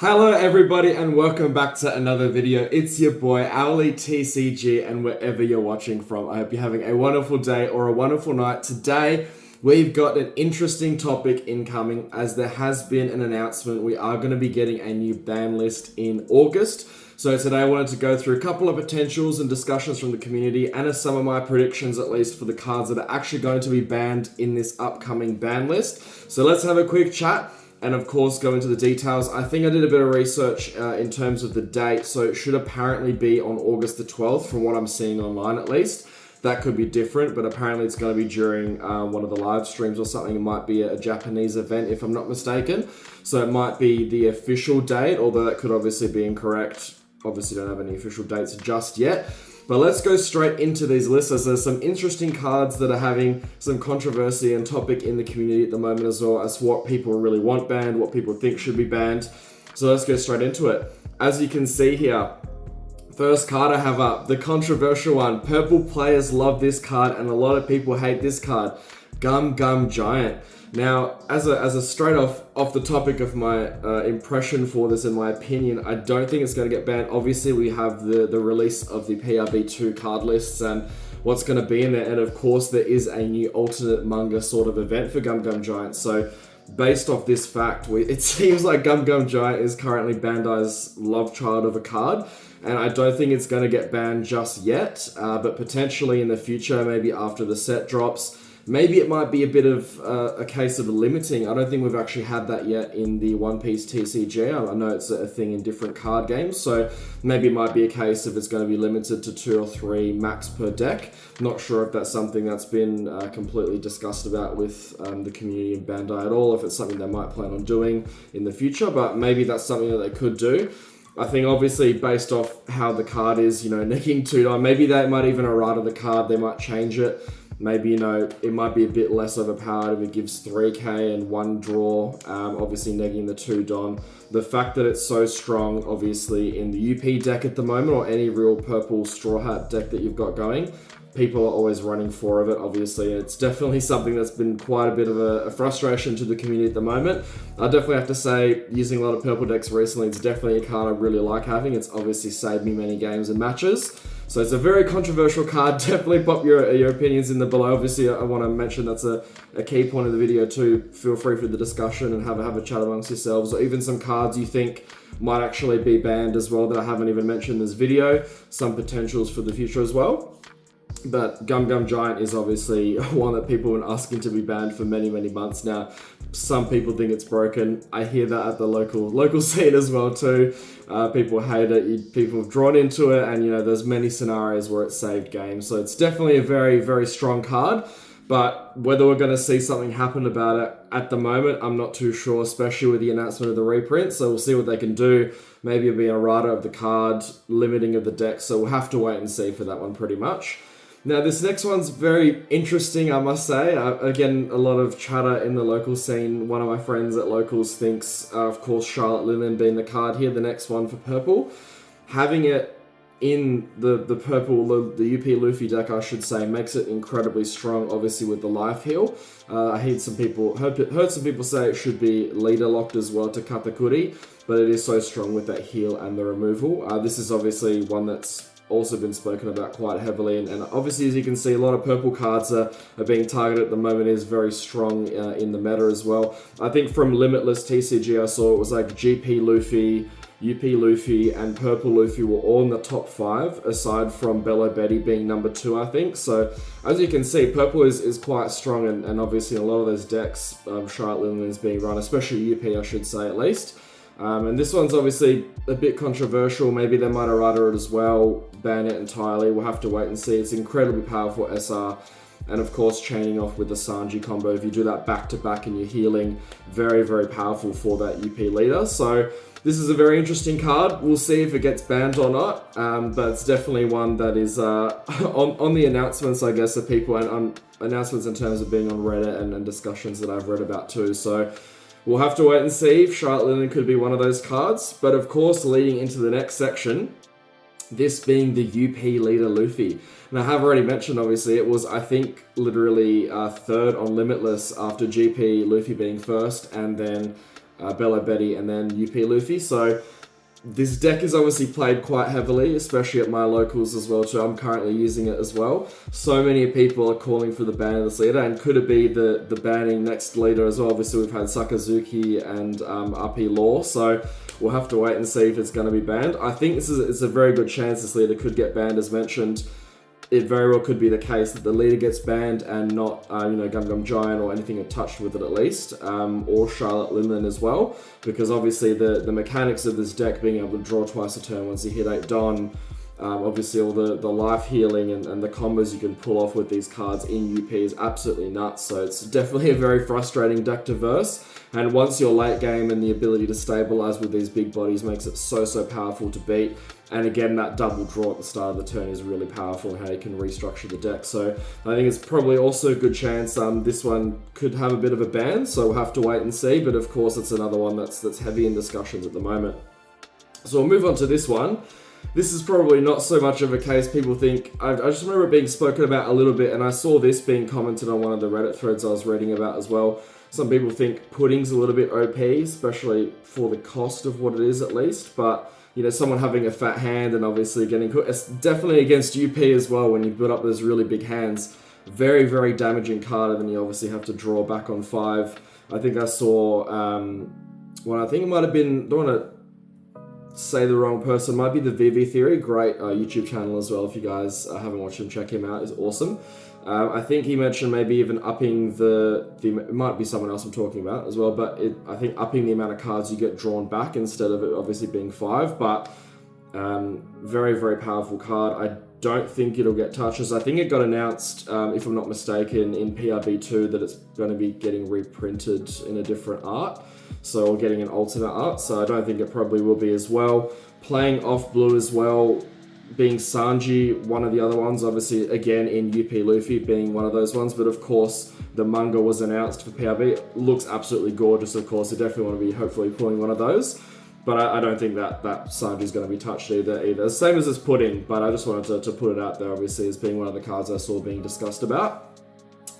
Hello everybody and welcome back to another video. It's your boy One Piece TCG, and wherever you're watching from, I hope you're having a wonderful day or a wonderful night. Today we've got an interesting topic incoming, as there has been an announcement. We are going to be getting a new ban list in August. So today I wanted to go through a couple of potentials and discussions from the community, and some of my predictions, at least, for the cards that are actually going to be banned in this upcoming ban list. So let's have a quick chat and of course go into the details. I think I did a bit of research in terms of the date, so it should apparently be on August the 12th from what I'm seeing online at least. That could be different, but apparently it's going to be during one of the live streams or something. It might be a Japanese event if I'm not mistaken. So it might be the official date, although that could obviously be incorrect. Obviously don't have any official dates just yet. But let's go straight into these lists, as there's some interesting cards that are having some controversy and topic in the community at the moment, as well as what people really want banned, what people think should be banned. So let's go straight into it. As you can see here, first card I have up, the controversial one. Purple players love this card and a lot of people hate this card. Gum Gum Giant. Now, as a straight off the topic of my impression for this, in my opinion, I don't think it's going to get banned. Obviously, we have the release of the PRB2 card lists and what's going to be in there. And of course, there is a new alternate manga sort of event for Gum Gum Giant. So based off this fact, it seems like Gum Gum Giant is currently Bandai's love child of a card. And I don't think it's going to get banned just yet, but potentially in the future, maybe after the set drops. Maybe it might be a bit of a case of limiting. I don't think we've actually had that yet in the One Piece TCG. I know it's a thing in different card games, so maybe it might be a case of it's going to be limited to 2 or 3 max per deck. Not sure if that's something that's been completely discussed about with the community in Bandai at all, if it's something they might plan on doing in the future, but maybe that's something that they could do. I think obviously based off how the card is, necking 2, maybe they might even errata the card, they might change it. Maybe, it might be a bit less overpowered if it gives 3k and 1 draw, obviously negging the 2 Don. The fact that it's so strong, obviously, in the UP deck at the moment, or any real purple Straw Hat deck that you've got going, people are always running for it, obviously. It's definitely something that's been quite a bit of a frustration to the community at the moment. I definitely have to say, using a lot of purple decks recently, it's definitely a card I really like having. It's obviously saved me many games and matches. So it's a very controversial card. Definitely pop your opinions in the below. Obviously, I want to mention that's a key point of the video too. Feel free for the discussion and have a chat amongst yourselves, or even some cards you think might actually be banned as well that I haven't even mentioned in this video. Some potentials for the future as well. But Gum Gum Giant is obviously one that people have been asking to be banned for many months now. Some people think it's broken. I hear that at the local scene as well too. People hate it. People have drawn into it, and there's many scenarios where it saved games. So it's definitely a very strong card. But whether we're going to see something happen about it at the moment, I'm not too sure, especially with the announcement of the reprint. So we'll see what they can do. Maybe it'll be a errata of the card, limiting of the deck. So we'll have to wait and see for that one pretty much. Now, this next one's very interesting, I must say. Again, a lot of chatter in the local scene. One of my friends at Locals thinks, of course, Charlotte Linen being the card here, the next one for purple. Having it in the purple, the UP Luffy deck, I should say, makes it incredibly strong, obviously, with the life heal. I heard some people say it should be leader locked as well to Katakuri, but it is so strong with that heal and the removal. This is obviously one that's also been spoken about quite heavily, and obviously, as you can see, a lot of purple cards are being targeted at the moment. Is very strong in the meta as well. I think from Limitless TCG I saw it was like GP Luffy, UP Luffy, and Purple Luffy were all in the top 5, aside from Bello Betty being number 2, I think. So as you can see, purple is quite strong, and obviously in a lot of those decks, Charlotte Linen is being run, especially UP, I should say, at least. And this one's obviously a bit controversial. Maybe they might errata it as well, ban it entirely. We'll have to wait and see. It's incredibly powerful SR. And of course, chaining off with the Sanji combo. If you do that back to back and you're healing, very powerful for that UP leader. So this is a very interesting card. We'll see if it gets banned or not. But it's definitely one that is on the announcements, I guess, of people, and on announcements in terms of being on Reddit and discussions that I've read about too. So we'll have to wait and see if Charlotte Linen could be one of those cards. But of course, leading into the next section, this being the UP leader Luffy. And I have already mentioned, obviously, it was, I think, literally third on Limitless after GP Luffy being first, and then Bello Betty, and then UP Luffy. So this deck is obviously played quite heavily, especially at my locals as well too. I'm currently using it as well. So many people are calling for the ban of this leader, and could it be the banning next leader as well? Obviously we've had Zuki and RP Law, so we'll have to wait and see if it's going to be banned. I think it's a very good chance this leader could get banned, as mentioned. It very well could be the case that the leader gets banned and not, Gum Gum Giant or anything touched with it at least, or Charlotte Linlin as well, because obviously the mechanics of this deck, being able to draw twice a turn once you hit 8 Don, obviously all the life healing and the combos you can pull off with these cards in UP is absolutely nuts. So it's definitely a very frustrating deck to verse. And once you're late game, and the ability to stabilize with these big bodies makes it so powerful to beat. And again, that double draw at the start of the turn is really powerful in how you can restructure the deck. So I think it's probably also a good chance this one could have a bit of a ban, so we'll have to wait and see. But of course, it's another one that's heavy in discussions at the moment. So we'll move on to this one. This is probably not so much of a case people think. I just remember it being spoken about a little bit, and I saw this being commented on one of the Reddit threads I was reading about as well. Some people think Pudding's a little bit OP, especially for the cost of what it is at least, but someone having a fat hand and obviously getting cooked, it's definitely against UP as well when you build up those really big hands. Very damaging card, and then you obviously have to draw back on 5. I think I saw I think it might have been, don't want to say the wrong person, might be the VV Theory, great YouTube channel as well. If you guys haven't watched him, check him out, he's awesome. I think he mentioned maybe even upping it might be someone else I'm talking about as well, but I think upping the amount of cards you get drawn back instead of it obviously being 5, but very powerful card. I don't think it'll get touches. I think it got announced, if I'm not mistaken, in PRB2 that it's going to be getting reprinted in a different art, so we're getting an alternate art, so I don't think it probably will be as well. Playing off blue as well, being Sanji, one of the other ones, obviously again in UP Luffy being one of those ones, but of course the manga was announced for PRB. It looks absolutely gorgeous, of course. I definitely want to be hopefully pulling one of those, but I don't think that Sanji's going to be touched either. Same as this Pudding, but I just wanted to put it out there obviously as being one of the cards I saw being discussed about.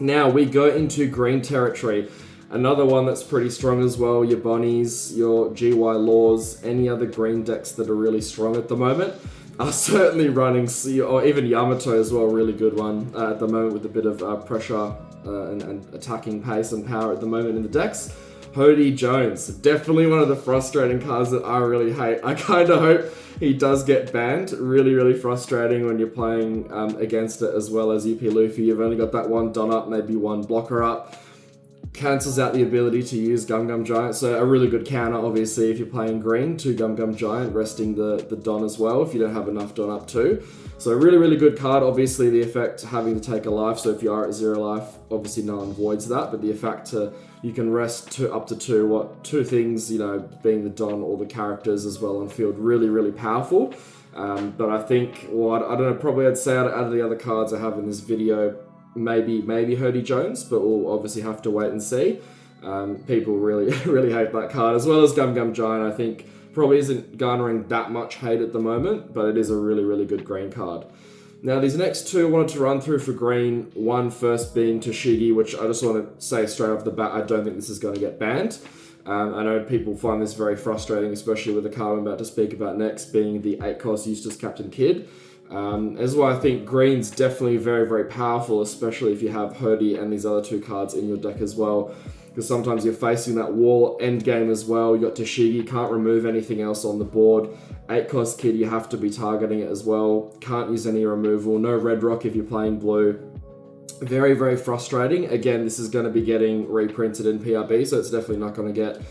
Now we go into green territory. Another one that's pretty strong as well, your Bonnies, your GY Laws, any other green decks that are really strong at the moment are certainly running, or even Yamato as well, really good one at the moment with a bit of pressure and attacking pace and power at the moment in the decks. Hodi Jones, definitely one of the frustrating cards that I really hate. I kind of hope he does get banned. Really frustrating when you're playing against it as well as UP Luffy. You've only got that one Don up, maybe one blocker up. Cancels out the ability to use Gum Gum Giant, so a really good counter obviously if you're playing green to Gum Gum Giant, resting the Don as well if you don't have enough Don up too. So really good card. Obviously the effect having to take a life, so if you are at 0 life, obviously no one voids that, but the effect you can rest up to 2 things, being the Don or the characters as well on field, really powerful. But I think, I don't know, probably I'd say out of the other cards I have in this video, maybe Hodi Jones, but we'll obviously have to wait and see. People really hate that card, as well as Gum Gum Giant. I think probably isn't garnering that much hate at the moment, but it is a really good green card. Now these next 2 I wanted to run through for green. One first being Tashigi, which I just want to say straight off the bat, I don't think this is going to get banned. I know people find this very frustrating, especially with the card I'm about to speak about next, being the 8-cost Eustace Captain Kidd. As well, I think green's definitely very powerful, especially if you have Hodi and these other 2 cards in your deck as well, because sometimes you're facing that wall end game as well. You got Tashigi, can't remove anything else on the board. 8-cost Kidd, you have to be targeting it as well. Can't use any removal. No red rock if you're playing blue. Very frustrating. Again, this is going to be getting reprinted in PRB, so it's definitely not going to get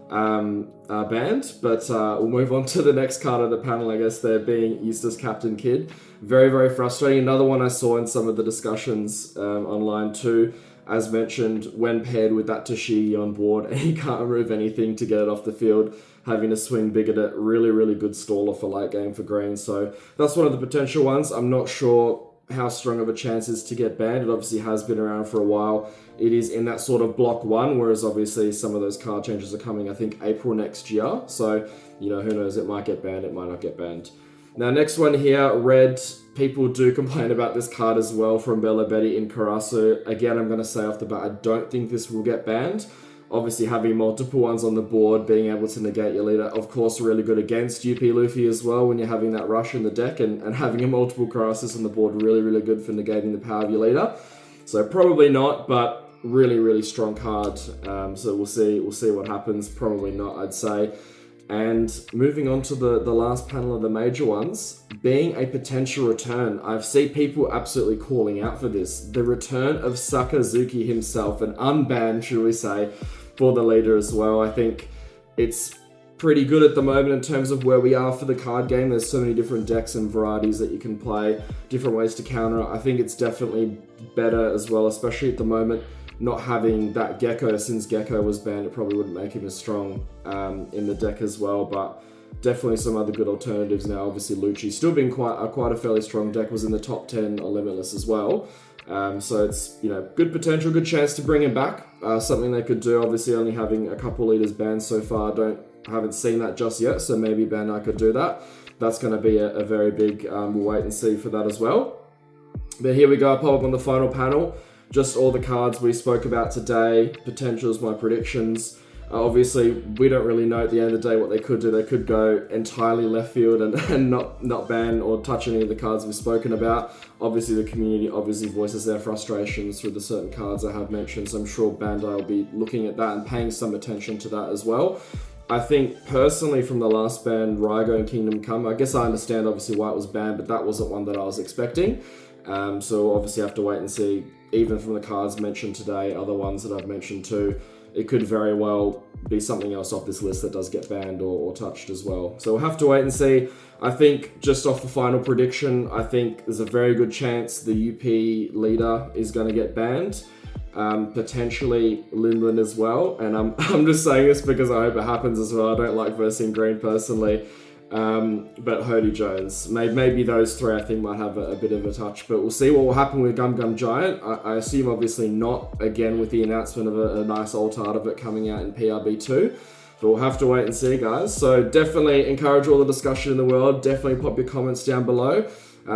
banned, but we'll move on to the next card of the panel, I guess, there being Eustace Captain Kidd. Very frustrating. Another one I saw in some of the discussions online too, as mentioned, when paired with that Tashigi on board and he can't remove anything to get it off the field, having to swing big at it, really good staller for late game for green. So that's one of the potential ones. I'm not sure how strong of a chance is to get banned. It obviously has been around for a while. It is in that sort of block 1, whereas obviously some of those card changes are coming, I think, April next year. So, who knows, it might get banned, it might not get banned. Now, next one here, red. People do complain about this card as well from Bello Betty in Karasu. Again, I'm going to say off the bat, I don't think this will get banned. Obviously, having multiple ones on the board, being able to negate your leader, of course, really good against UP Luffy as well when you're having that rush in the deck, and having a multiple Karasu on the board, really, really good for negating the power of your leader. So probably not, but really, really strong card. So we'll see what happens. Probably not, I'd say. And moving on to the last panel of the major ones, being a potential return. I've seen people absolutely calling out for this. The return of Zuki himself, an unbanned, should we say, for the leader as well. I think it's pretty good at the moment in terms of where we are for the card game. There's so many different decks and varieties that you can play, different ways to counter it. I think it's definitely better as well, especially at the moment. Not having that Gecko, since Gecko was banned, it probably wouldn't make him as strong in the deck as well, but definitely some other good alternatives now. Obviously, Lucci still being quite a fairly strong deck, was in the top 10 or Limitless as well. So it's, good potential, good chance to bring him back. Something they could do, obviously only having a couple leaders banned so far. Haven't seen that just yet, so maybe Bandai could do that. That's going to be a very big, we'll wait and see for that as well. But here we go, pop up on the final panel. Just all the cards we spoke about today, potentials, my predictions. Obviously, we don't really know at the end of the day what they could do. They could go entirely left field and not ban or touch any of the cards we've spoken about. Obviously, the community voices their frustrations through the certain cards I have mentioned, so I'm sure Bandai will be looking at that and paying some attention to that as well. I think, personally, from the last ban, Raigo and Kingdom Come, I guess I understand, obviously, why it was banned, but that wasn't one that I was expecting. So obviously have to wait and see, even from the cards mentioned today, other ones that I've mentioned too, it could very well be something else off this list that does get banned or touched as well. So we'll have to wait and see. I think, just off the final prediction, I think there's a very good chance the UP leader is going to get banned. Potentially Linlin as well. And I'm just saying this because I hope it happens as well. I don't like versing green personally. But Hodi Jones, maybe those three I think might have a bit of a touch, but we'll see what will happen with Gum Gum Giant. I assume obviously not, again, with the announcement of a nice alt art of it coming out in PRB2, but we'll have to wait and see, guys. So definitely encourage all the discussion in the world. Definitely pop your comments down below.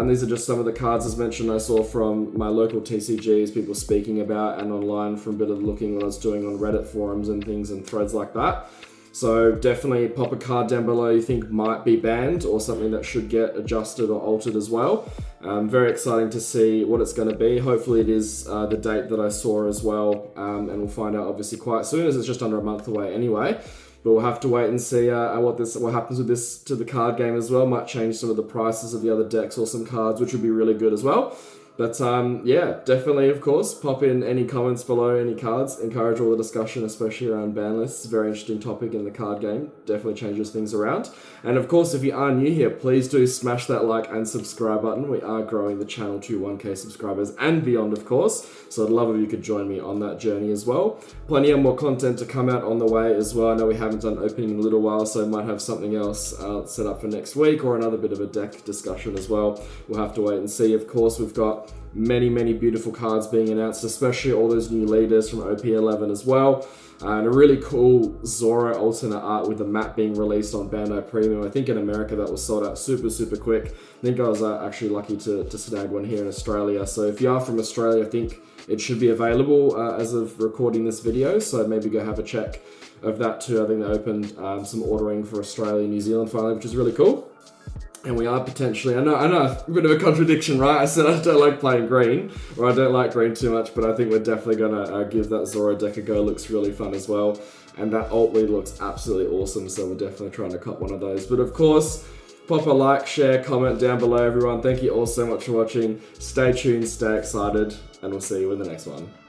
These are just some of the cards, as mentioned, I saw from my local TCGs, people speaking about, and online from a bit of looking what I was doing on Reddit forums and things and threads like that. So definitely pop a card down below you think might be banned or something that should get adjusted or altered as well. Very exciting to see what it's going to be. Hopefully it is the date that I saw as well, and we'll find out obviously quite soon, as it's just under a month away anyway. But we'll have to wait and see what happens with this to the card game as well. Might change some of the prices of the other decks or some cards, which would be really good as well. But yeah, definitely, of course, pop in any comments below, any cards. Encourage all the discussion, especially around ban lists. It's a very interesting topic in the card game. Definitely changes things around. And of course, if you are new here, please do smash that like and subscribe button. We are growing the channel to 1K subscribers and beyond, of course. So I'd love if you could join me on that journey as well. Plenty of more content to come out on the way as well. I know we haven't done opening in a little while, so I might have something else set up for next week or another bit of a deck discussion as well. We'll have to wait and see. Of course, we've got many beautiful cards being announced, especially all those new leaders from OP11 as well. And a really cool Zoro alternate art with the map being released on Bandai Premium. I think in America that was sold out super quick. I think I was actually lucky to snag one here in Australia. So if you are from Australia, I think it should be available as of recording this video. So maybe go have a check of that too. I think they opened some ordering for Australia and New Zealand finally, which is really cool. And we are potentially, I know, a bit of a contradiction, right? I said I don't like playing green, or I don't like green too much, but I think we're definitely going to give that Zoro deck a go. Looks really fun as well. And that alt lead looks absolutely awesome, so we're definitely trying to cop one of those. But of course, pop a like, share, comment down below, everyone. Thank you all so much for watching. Stay tuned, stay excited, and we'll see you in the next one.